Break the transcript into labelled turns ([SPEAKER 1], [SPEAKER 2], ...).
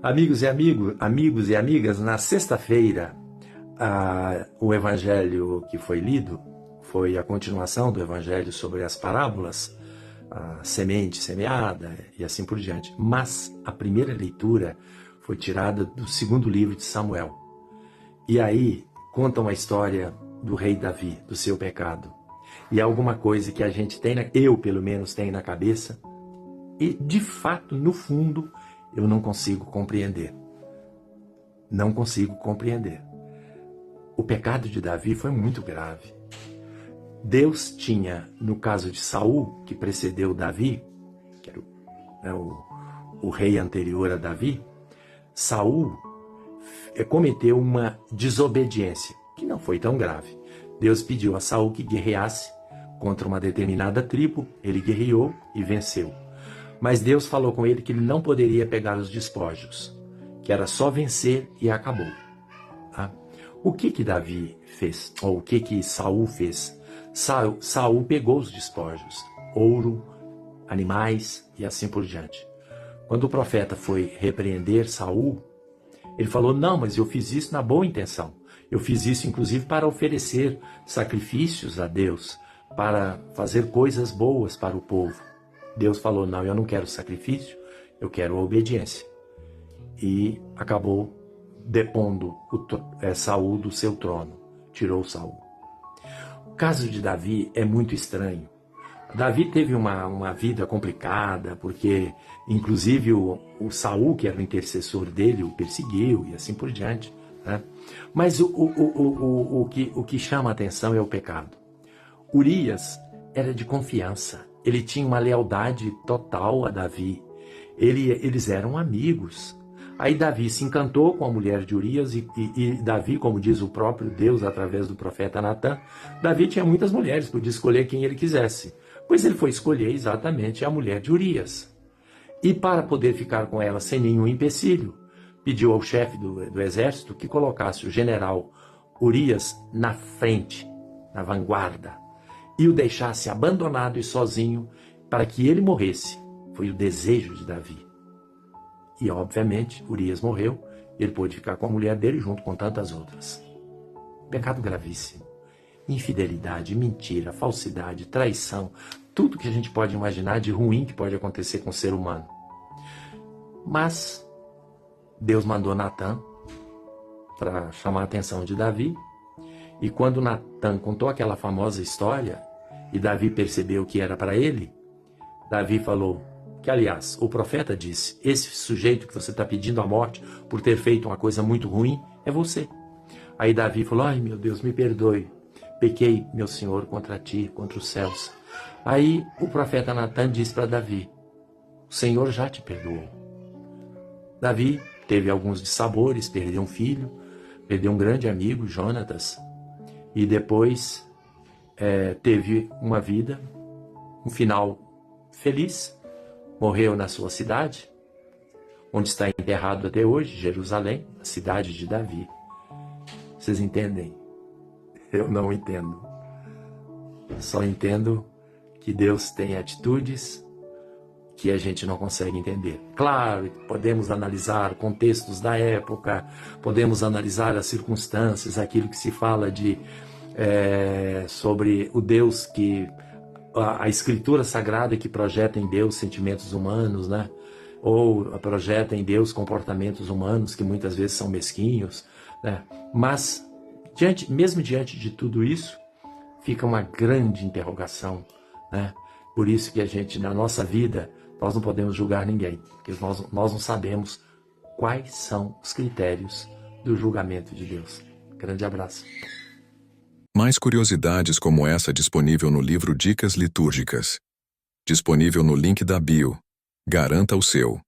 [SPEAKER 1] Amigos e amigas, na sexta-feira, o evangelho que foi lido foi a continuação do evangelho sobre as parábolas, a semente semeada e assim por diante. Mas a primeira leitura foi tirada do segundo livro de Samuel. E aí contam a história do rei Davi, do seu pecado. E é alguma coisa que a gente tem, eu pelo menos tenho na cabeça, e de fato, no fundo, eu não consigo compreender. Não consigo compreender. O pecado de Davi foi muito grave. Deus tinha, no caso de Saul, que precedeu Davi, que era o rei anterior a Davi, Saul cometeu uma desobediência, que não foi tão grave. Deus pediu a Saul que guerreasse contra uma determinada tribo, ele guerreou e venceu. Mas Deus falou com ele que ele não poderia pegar os despojos, que era só vencer e acabou. Tá? O que Davi fez? Ou o que Saul fez? Saul pegou os despojos, ouro, animais e assim por diante. Quando o profeta foi repreender Saul, ele falou, não, mas eu fiz isso na boa intenção. Eu fiz isso inclusive para oferecer sacrifícios a Deus, para fazer coisas boas para o povo. Deus falou, não, eu não quero sacrifício, eu quero obediência. E acabou depondo Saul do seu trono, tirou Saul. O caso de Davi é muito estranho. Davi teve uma vida complicada, porque inclusive o Saul, que era o intercessor dele, o perseguiu e assim por diante. Né? Mas o que chama a atenção é o pecado. Urias era de confiança. Ele tinha uma lealdade total a Davi. Eles eram amigos. Aí Davi se encantou com a mulher de Urias e Davi, como diz o próprio Deus através do profeta Natã, Davi tinha muitas mulheres, podia escolher quem ele quisesse. Pois ele foi escolher exatamente a mulher de Urias. E para poder ficar com ela sem nenhum empecilho, pediu ao chefe do exército que colocasse o general Urias na frente, na vanguarda, e o deixasse abandonado e sozinho para que ele morresse. Foi o desejo de Davi. E, obviamente, Urias morreu e ele pôde ficar com a mulher dele junto com tantas outras. Pecado gravíssimo. Infidelidade, mentira, falsidade, traição, tudo que a gente pode imaginar de ruim que pode acontecer com o ser humano. Mas Deus mandou Natã para chamar a atenção de Davi. E quando Natã contou aquela famosa história e Davi percebeu que era para ele, Davi falou que, aliás, o profeta disse, esse sujeito que você está pedindo a morte por ter feito uma coisa muito ruim é você. Aí Davi falou, ai meu Deus, me perdoe, pequei, meu Senhor, contra ti, contra os céus. Aí o profeta Natã disse para Davi, o Senhor já te perdoou. Davi teve alguns dissabores, perdeu um filho, perdeu um grande amigo, Jonatas, e depois teve uma vida, um final feliz, morreu na sua cidade, onde está enterrado até hoje, Jerusalém, a cidade de Davi. Vocês entendem? Eu não entendo. Só entendo que Deus tem atitudes que a gente não consegue entender. Claro, podemos analisar contextos da época, podemos analisar as circunstâncias, aquilo que se fala sobre o Deus que... a escritura sagrada que projeta em Deus sentimentos humanos, né? Ou projeta em Deus comportamentos humanos que muitas vezes são mesquinhos, né? Mas, mesmo diante de tudo isso, fica uma grande interrogação, né? Por isso que a gente, na nossa vida, nós não podemos julgar ninguém, porque nós não sabemos quais são os critérios do julgamento de Deus. Grande abraço.
[SPEAKER 2] Mais curiosidades como essa disponível no livro Dicas Litúrgicas. Disponível no link da bio. Garanta o seu.